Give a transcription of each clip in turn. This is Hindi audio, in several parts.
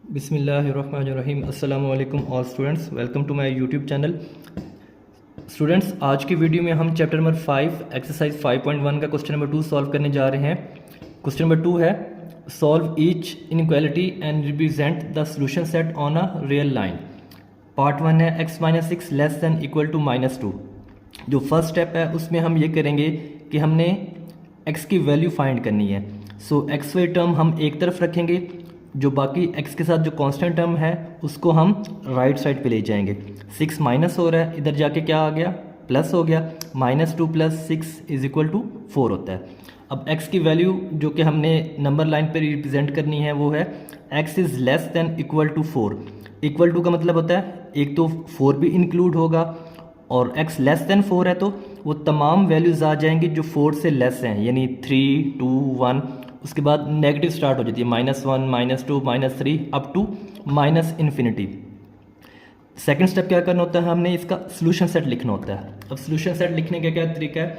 बिस्मिल्लाहिर्रहमानिर्रहीम। अस्सलामु अलैकुम all students, welcome to my YouTube channel. Students, आज की वीडियो में हम चैप्टर नंबर 5 एक्सरसाइज 5.1 का क्वेश्चन नंबर 2 सॉल्व करने जा रहे हैं। क्वेश्चन नंबर 2 है solve each inequality and represent the solution set on a real line. Part 1 है x-6 less than equal to -2। जो फर्स्ट स्टेप है उसमें हम ये करेंगे कि हमने x की वैल्यू फाइंड करनी है। सो एक्स वाई टर्म हम एक तरफ रखेंगे, जो बाकी x के साथ जो कांस्टेंट टर्म है उसको हम राइट साइड पे ले जाएंगे। 6 माइनस हो रहा है, इधर जाके क्या आ गया, प्लस हो गया। -2 + 6 = 4 होता है। अब x की वैल्यू जो कि हमने नंबर लाइन पे रिप्रेजेंट करनी है वो है x is less than equal to 4। Equal to का मतलब होता है एक तो 4 भी इंक्लूड होगा, और x लेस देन 4 है तो वो तमाम वैल्यूज़ आ जाएंगी जो 4 से लेस हैं, यानी 3, 2, 1। उसके बाद नेगेटिव स्टार्ट हो जाती है, -1, -2, -3 up to -infinity. Second step क्या करना होता है, हमने इसका सोल्यूशन सेट लिखना होता है। अब सोल्यूशन सेट लिखने का क्या तरीका है,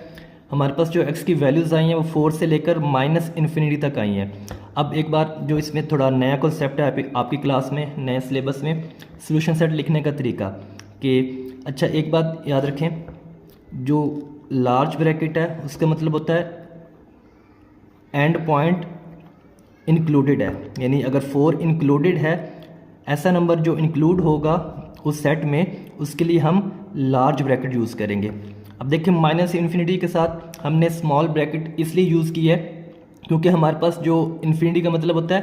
हमारे पास जो x की वैल्यूज़ आई हैं वो 4 से लेकर -इन्फिनिटी तक आई हैं। अब एक बार जो इसमें थोड़ा नया कॉन्सेप्ट है आपकी क्लास में, नए सिलेबस में सोल्यूशन सेट लिखने का तरीका कि अच्छा, एक बात याद रखें, जो लार्ज ब्रैकेट है उसका मतलब होता है एंड पॉइंट इंक्लूडेड है, यानी अगर 4 इंक्लूडेड है, ऐसा नंबर जो इंक्लूड होगा उस सेट में, उसके लिए हम लार्ज ब्रैकेट यूज़ करेंगे। अब देखिए -इन्फिनिटी के साथ हमने स्मॉल ब्रैकेट इसलिए यूज़ की है क्योंकि हमारे पास जो इन्फिनिटी का मतलब होता है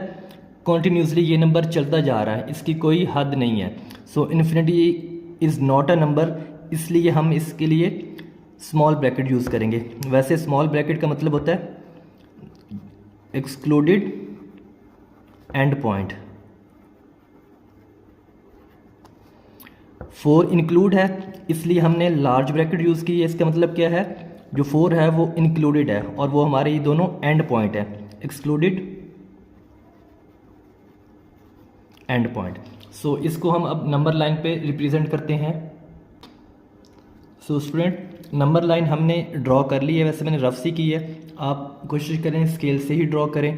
कॉन्टीन्यूसली ये नंबर चलता जा रहा है, इसकी कोई हद नहीं है। So infinity is not a number, इसलिए हम इसके लिए स्मॉल ब्रैकेट यूज़ करेंगे। वैसे स्मॉल ब्रैकेट का मतलब होता है एक्सक्लूडेड एंड पॉइंट। 4 इंक्लूड है इसलिए हमने लार्ज ब्रैकेट यूज़ की है। इसका मतलब क्या है, जो 4 है वो इंक्लूडेड है और वो हमारे ये दोनों एंड पॉइंट है, एक्सक्लूडेड एंड पॉइंट। सो इसको हम अब नंबर लाइन पे रिप्रेजेंट करते हैं। सो स्टूडेंट, नंबर लाइन हमने ड्रॉ कर ली है, वैसे मैंने रफ सी की है, आप कोशिश करें स्केल से ही ड्रॉ करें।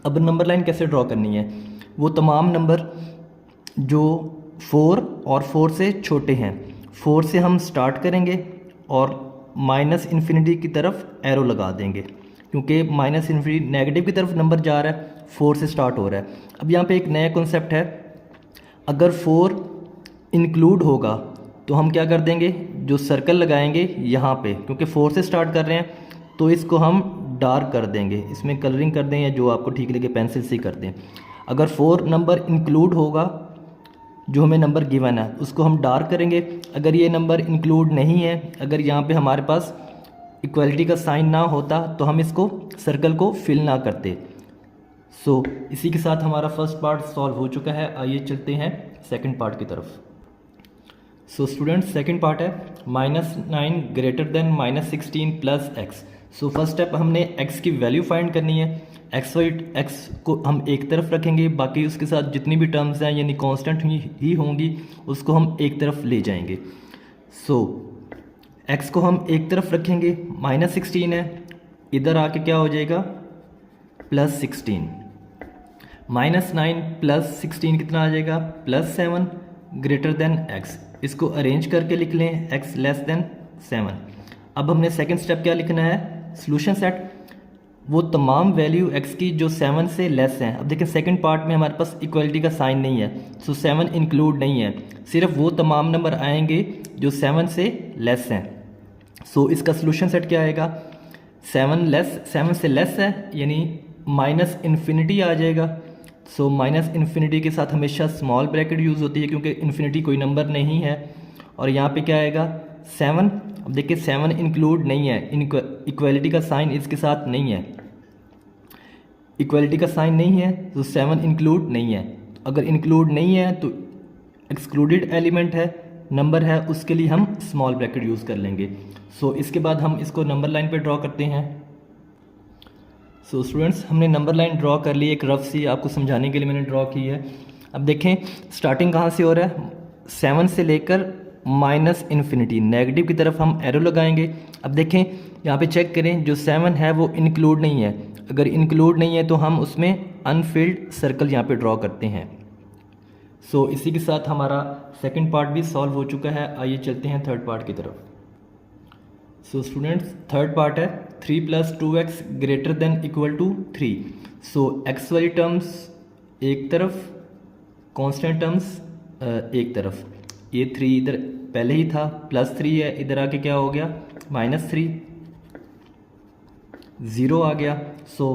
अब नंबर लाइन कैसे ड्रॉ करनी है, वो तमाम नंबर जो 4 और 4 से छोटे हैं, 4 से हम स्टार्ट करेंगे और -इन्फिनिटी की तरफ एरो लगा देंगे, क्योंकि -इन्फिनिटी नेगेटिव की तरफ नंबर जा रहा है, 4 से स्टार्ट हो रहा है। अब यहाँ पे एक नया कॉन्सेप्ट है, अगर 4 इंक्लूड होगा तो हम क्या कर देंगे, जो सर्कल लगाएंगे यहाँ पे, क्योंकि 4 से स्टार्ट कर रहे हैं तो इसको हम डार्क कर देंगे, इसमें कलरिंग कर दें या जो आपको ठीक लगे पेंसिल से कर दें। अगर 4 नंबर इंक्लूड होगा, जो हमें नंबर गिवन है उसको हम डार्क करेंगे। अगर ये नंबर इंक्लूड नहीं है, अगर यहाँ पे हमारे पास इक्वलिटी का साइन ना होता तो हम इसको सर्कल को फिल ना करते। सो इसी के साथ हमारा फर्स्ट पार्ट सॉल्व हो चुका है। आइए चलते हैं सेकंड पार्ट की तरफ। सो स्टूडेंट्स, सेकंड पार्ट है -9 greater than -16 plus x। So first step हमने x की वैल्यू फाइंड करनी है। x को हम एक तरफ रखेंगे, बाकी उसके साथ जितनी भी टर्म्स हैं यानी कांस्टेंट ही होंगी उसको हम एक तरफ ले जाएंगे। सो x को हम एक तरफ रखेंगे, -16 है, इधर आके क्या हो जाएगा, +16। -9 + 16 कितना आ जाएगा, +7 ग्रेटर देन x। इसको अरेंज करके लिख लें, x लेस देन 7। अब हमने सेकंड स्टेप क्या लिखना है, सॉल्यूशन सेट, वो तमाम वैल्यू x की जो 7 से लेस हैं। अब देखिए सेकंड पार्ट में हमारे पास इक्वलिटी का साइन नहीं है, सो 7 इंक्लूड नहीं है, सिर्फ वो तमाम नंबर आएंगे जो 7 से लेस हैं। सो इसका सॉल्यूशन सेट क्या आएगा, 7 से लेस है यानी -इन्फिनिटी आ जाएगा। सो -इन्फिनिटी के साथ हमेशा स्मॉल ब्रैकेट यूज़ होती है क्योंकि इन्फिनिटी कोई नंबर नहीं है। और यहाँ पे क्या आएगा, 7। अब देखिए 7 इंक्लूड नहीं है, इक्वलिटी का साइन इसके साथ नहीं है, इक्वलिटी का साइन नहीं है तो 7 इंक्लूड नहीं है। अगर इंक्लूड नहीं है तो एक्सक्लूडेड एलिमेंट है, नंबर है, उसके लिए हम स्मॉल ब्रैकेट यूज़ कर लेंगे। सो इसके बाद हम इसको नंबर लाइन पे ड्रॉ करते हैं। सो स्टूडेंट्स, हमने नंबर लाइन ड्रॉ कर ली, एक रफ सी आपको समझाने के लिए मैंने ड्रॉ की है। अब देखें स्टार्टिंग कहाँ से हो रहा है, 7 से लेकर -इन्फिनिटी, नेगेटिव की तरफ हम एरो लगाएंगे। अब देखें यहाँ पे चेक करें, जो 7 है वो इंक्लूड नहीं है, अगर इंक्लूड नहीं है तो हम उसमें अनफिल्ड सर्कल यहाँ पे ड्रॉ करते हैं। सो इसी के साथ हमारा सेकंड पार्ट भी सॉल्व हो चुका है। आइए चलते हैं थर्ड पार्ट की तरफ। सो स्टूडेंट्स, थर्ड पार्ट है 3 + 2x greater than equal to 3। So x वाली टर्म्स एक तरफ, कांस्टेंट टर्म्स एक तरफ। ये 3 इधर पहले ही था, +3 है, इधर आके क्या हो गया -3, 0 आ गया। सो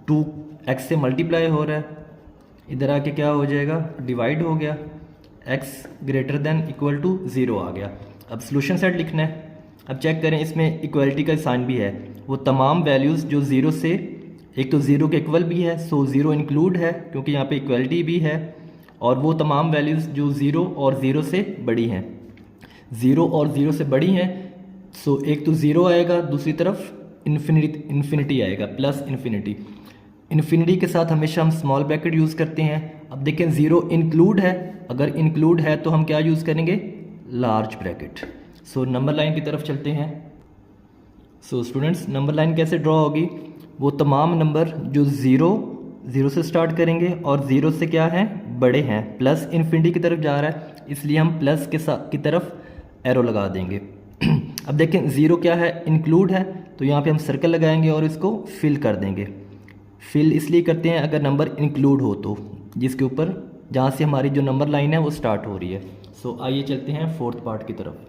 2x से मल्टीप्लाई हो रहा है, इधर आके क्या हो जाएगा डिवाइड हो गया, x greater than equal to 0 आ गया। अब सोल्यूशन सेट लिखना है। अब चेक करें, इसमें इक्वलिटी का साइन भी है। वो तमाम वैल्यूज़ जो 0 से, एक तो 0 के इक्वल भी है, सो 0 इंक्लूड है क्योंकि यहाँ पे इक्वलिटी भी है, और वो तमाम वैल्यूज़ जो 0 और 0 से बड़ी हैं, 0 और 0 से बड़ी हैं। सो एक तो 0 आएगा, दूसरी तरफ इन्फिनिटी आएगा, प्लस इन्फिनिटी। इन्फिनिटी के साथ हमेशा हम स्मॉल ब्रैकेट यूज़ करते हैं। अब देखें 0 इंक्लूड है, अगर इंक्लूड है तो हम क्या यूज़ करेंगे, large bracket. So number line की तरफ चलते हैं। सो स्टूडेंट्स, नंबर लाइन कैसे ड्रॉ होगी, वो तमाम नंबर जो 0 से स्टार्ट करेंगे और 0 से क्या है बड़े हैं, प्लस इन्फिनिटी की तरफ जा रहा है, इसलिए हम प्लस के साथ की तरफ एरो लगा देंगे। अब देखें 0 क्या है, इंक्लूड है, तो यहाँ पे हम सर्कल लगाएंगे और इसको फिल कर देंगे। फिल इसलिए करते हैं अगर नंबर इंक्लूड हो तो, जिसके ऊपर जहाँ से हमारी जो नंबर लाइन है वो स्टार्ट हो रही है। सो आइए चलते हैं फोर्थ पार्ट की तरफ।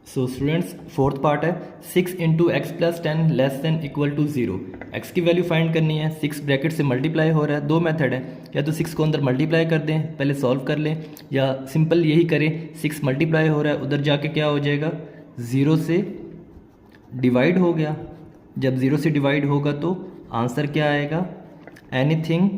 सो स्टूडेंट्स, फोर्थ पार्ट है 6 × x + 10 less than equal to 0। x की वैल्यू फाइंड करनी है, 6 ब्रैकेट से मल्टीप्लाई हो रहा है। दो मेथड है, या तो 6 को अंदर मल्टीप्लाई कर दें, पहले सॉल्व कर लें, या सिंपल यही करें 6 मल्टीप्लाई हो रहा है, उधर जाके क्या हो जाएगा 0 से डिवाइड हो गया। जब 0 से डिवाइड होगा तो आंसर क्या आएगा, एनीथिंग,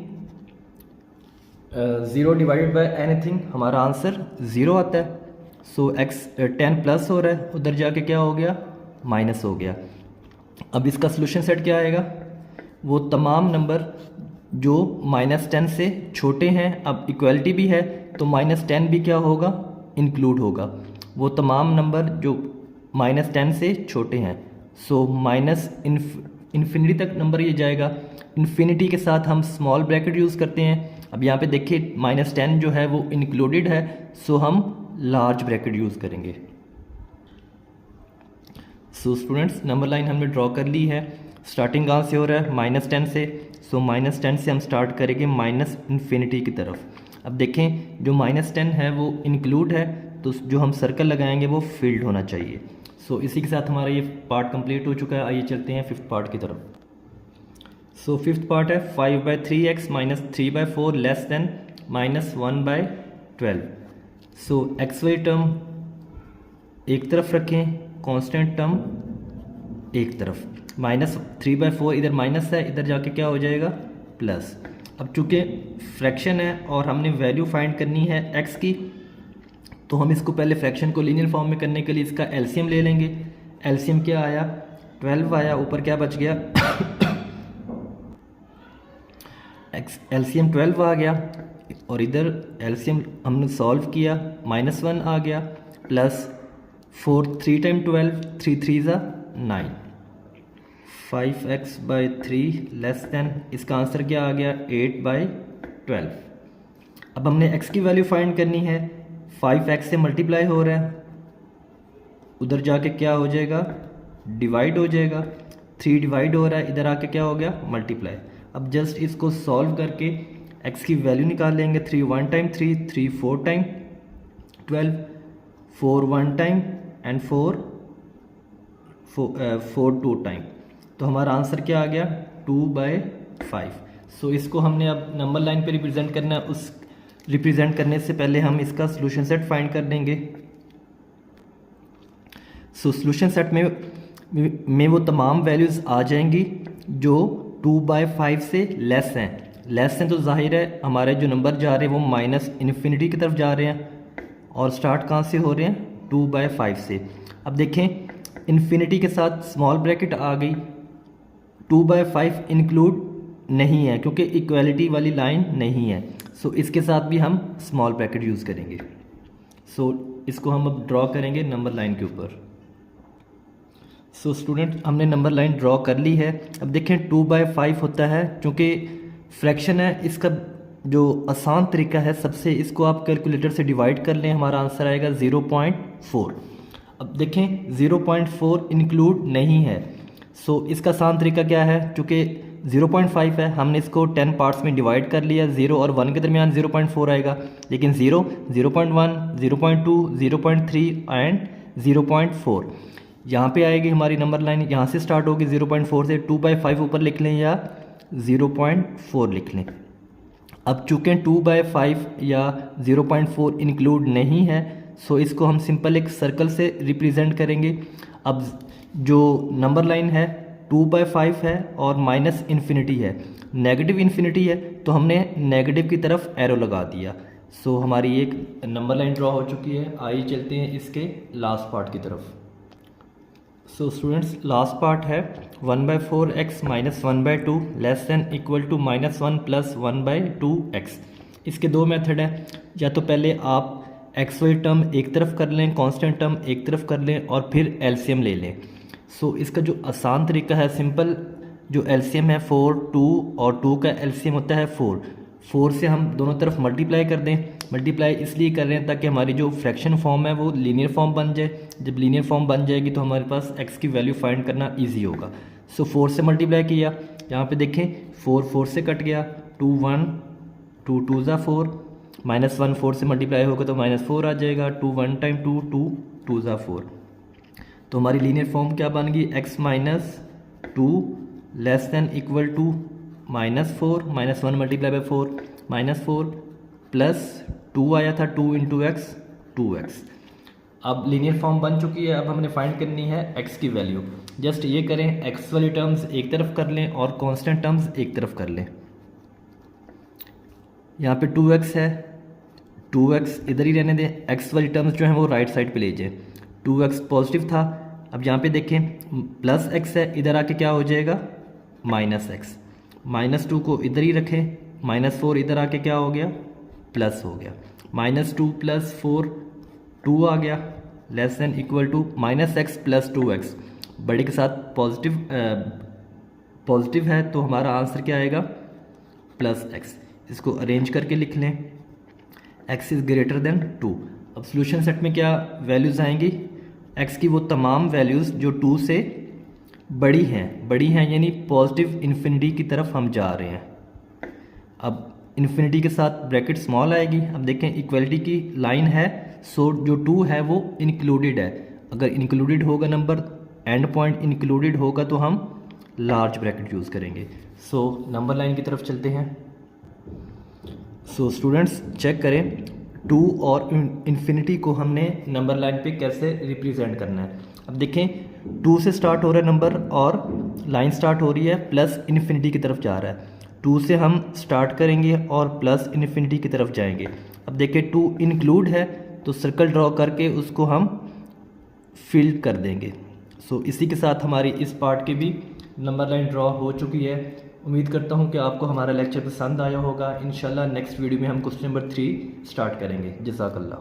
0 डिवाइडेड बाय एनीथिंग, हमारा आंसर 0 आता है। सो x 10 प्लस हो रहा है, उधर जाके क्या हो गया माइनस हो गया। अब इसका सोल्यूशन सेट क्या आएगा, वो तमाम नंबर जो -10 से छोटे हैं, अब इक्वलिटी भी है तो -10 भी क्या होगा इंक्लूड होगा, वो तमाम नंबर जो -10 से छोटे हैं। सो माइनस इन्फिनिटी तक नंबर ये जाएगा। इन्फिनिटी के साथ हम स्मॉल ब्रैकेट यूज़ करते हैं। अब यहाँ पे देखिए -10 जो है वो इंक्लूडेड है, सो हम लार्ज ब्रैकेट यूज़ करेंगे। सो स्टूडेंट्स, नंबर लाइन हमने ड्रॉ कर ली है। स्टार्टिंग कहाँ से हो रहा है -10 से, सो -10 से हम स्टार्ट करेंगे -इन्फिनिटी की तरफ। अब देखें जो -10 है वो इंक्लूड है, तो जो हम सर्कल लगाएंगे वो फील्ड होना चाहिए। सो इसी के साथ हमारा ये पार्ट कंप्लीट हो चुका है। आइए चलते हैं फिफ्थ पार्ट की तरफ। सो फिफ्थ पार्ट है 5/3x - 3/4 लेस देन -1/12। सो एक्स वाई टर्म एक तरफ रखें, कांस्टेंट टर्म एक तरफ, -3/4 इधर माइनस है, इधर जाके क्या हो जाएगा प्लस। अब चूँकि फ्रैक्शन है और हमने वैल्यू फाइंड करनी है x की, तो हम इसको पहले फ्रैक्शन को लीनियर फॉर्म में करने के लिए इसका एलसीएम ले लेंगे। एलसीएम क्या आया 12 आया, ऊपर क्या बच गया एलसीएम 12 आ गया, और इधर एलसीएम हमने सॉल्व किया, -1 आ गया, प्लस 4 3 × 12 3 3 9, 5x/3 लेस देन, इसका आंसर क्या आ गया 8/12। अब हमने x की वैल्यू फाइंड करनी है, 5x से मल्टीप्लाई हो रहा है, उधर जाके क्या हो जाएगा डिवाइड हो जाएगा, 3 डिवाइड हो रहा है, इधर आके क्या हो गया मल्टीप्लाई। अब जस्ट इसको सॉल्व करके x की वैल्यू निकाल लेंगे, 3 1 time 3, 3 4 time 12, 4 1 time and 4 2 time, तो हमारा आंसर क्या आ गया 2/5। सो इसको हमने अब नंबर लाइन पे रिप्रेजेंट करना है। उस रिप्रेजेंट करने से पहले हम इसका सोल्यूशन सेट फाइंड कर देंगे। सो सोल्यूशन सेट में वो तमाम वैल्यूज़ आ जाएंगी जो 2/5 से लेस हैं। लेस हैं तो जाहिर है हमारे जो नंबर जा रहे हैं वो -इन्फिनिटी की तरफ जा रहे हैं, और स्टार्ट कहाँ से हो रहे हैं 2/5 से। अब देखें इन्फिनिटी के साथ स्मॉल ब्रैकेट आ गई, 2/5 इंक्लूड नहीं है क्योंकि इक्वलिटी वाली लाइन नहीं है, सो इसके साथ भी हम स्मॉल ब्रैकेट यूज़ करेंगे। सो इसको हम अब ड्रॉ करेंगे नंबर लाइन के ऊपर। सो स्टूडेंट, हमने नंबर लाइन ड्रॉ कर ली है। अब देखें 2/5 होता है, क्योंकि फ्रैक्शन है, इसका जो आसान तरीका है सबसे, इसको आप कैलकुलेटर से डिवाइड कर लें, हमारा आंसर आएगा 0.4। अब देखें 0.4 इंक्लूड नहीं है, सो इसका आसान तरीका क्या है, चूँकि 0.5 है हमने इसको 10 पार्ट्स में डिवाइड कर लिया, 0 और 1 के दरमियान 0.4 आएगा, लेकिन 0, 0.1, 0.2, 0.3 एंड 0.4 यहाँ पे आएगी हमारी नंबर लाइन, यहाँ से स्टार्ट होगी 0.4 से, 2/5 ऊपर लिख लें या 0.4 लिख लें। अब चूँकि 2/5 या 0.4 इंक्लूड नहीं है, सो इसको हम सिंपल एक सर्कल से रिप्रेजेंट करेंगे। अब जो नंबर लाइन है 2/5 है और माइनस इन्फिनिटी है, नेगेटिव इन्फिनिटी है, तो हमने नेगेटिव की तरफ एरो लगा दिया। सो हमारी एक नंबर लाइन ड्रॉ हो चुकी है। आइए चलते हैं इसके लास्ट पार्ट की तरफ। सो स्टूडेंट्स, लास्ट पार्ट है 1/4x minus 1/2 less than equal to -1 plus 1/2x। इसके दो मेथड हैं, या तो पहले आप एक्स वाई टर्म एक तरफ कर लें, कांस्टेंट टर्म एक तरफ कर लें और फिर एलसीएम ले लें। सो इसका जो आसान तरीका है, सिंपल जो एलसीएम है 4, 2 और 2 का एलसीएम होता है 4 से हम दोनों तरफ मल्टीप्लाई कर दें। मल्टीप्लाई इसलिए कर रहे हैं ताकि हमारी जो फ्रैक्शन फॉर्म है वो लीनियर फॉर्म बन जाए। जब लीनियर फॉर्म बन जाएगी तो हमारे पास x की वैल्यू फाइंड करना इजी होगा। सो 4 से मल्टीप्लाई किया, यहाँ पे देखें 4 से कट गया, 2 1, 2 2 ज़ा 4, -1 4 से मल्टीप्लाई होगा तो -4 आ जाएगा, 2 1 टाइम 2 2 2 ज़ा 4। तो हमारी लीनियर फॉर्म क्या बन गई, x minus 2 less than equal to -4, -1 multiply by 4, -4 plus 2 आया था, 2 इंटू एक्स 2x। अब लीनियर फॉर्म बन चुकी है, अब हमने फाइंड करनी है x की वैल्यू। जस्ट ये करें, x वाली टर्म्स एक तरफ कर लें और कांस्टेंट टर्म्स एक तरफ कर लें। यहाँ पे 2x है, 2x इधर ही रहने दें, x वाली टर्म्स जो हैं वो राइट साइड पे ले जाए। 2x पॉजिटिव था, अब यहाँ पे देखें प्लस x है, इधर आके क्या हो जाएगा -x। -2 को इधर ही रखें, -4 इधर आके क्या हो गया प्लस हो गया, -2 प्लस 4 2 आ गया, less than equal to -x plus 2x, बड़े के साथ पॉजिटिव है तो हमारा आंसर क्या आएगा +x। इसको अरेंज करके लिख लें, x इज़ ग्रेटर देन 2। अब सॉल्यूशन सेट में क्या वैल्यूज़ आएंगी, x की वो तमाम वैल्यूज़ जो 2 से बड़ी हैं यानी पॉजिटिव इन्फिनिटी की तरफ हम जा रहे हैं। अब इन्फिनिटी के साथ ब्रैकेट स्मॉल आएगी। अब देखें इक्वलिटी की लाइन है, सो जो 2 है वो इंक्लूडेड है। अगर इंक्लूडेड होगा नंबर, एंड पॉइंट इंक्लूडेड होगा तो हम लार्ज ब्रैकेट यूज़ करेंगे। सो नंबर लाइन की तरफ चलते हैं। सो स्टूडेंट्स चेक करें 2 और इन्फिनिटी को हमने नंबर लाइन पे कैसे रिप्रेजेंट करना है। अब देखें 2 से स्टार्ट हो रहा है नंबर और लाइन स्टार्ट हो रही है प्लस इन्फिनिटी की तरफ जा रहा है। 2 से हम स्टार्ट करेंगे और प्लस इन्फिनिटी की तरफ जाएंगे। अब देखें 2 इंक्लूड है तो सर्कल ड्रॉ करके उसको हम फिल कर देंगे। सो इसी के साथ हमारी इस पार्ट की भी नंबर लाइन ड्रॉ हो चुकी है। उम्मीद करता हूँ कि आपको हमारा लेक्चर पसंद आया होगा। इंशाल्लाह नेक्स्ट वीडियो में हम क्वेश्चन नंबर 3 स्टार्ट करेंगे। जज़ाकल्लाह।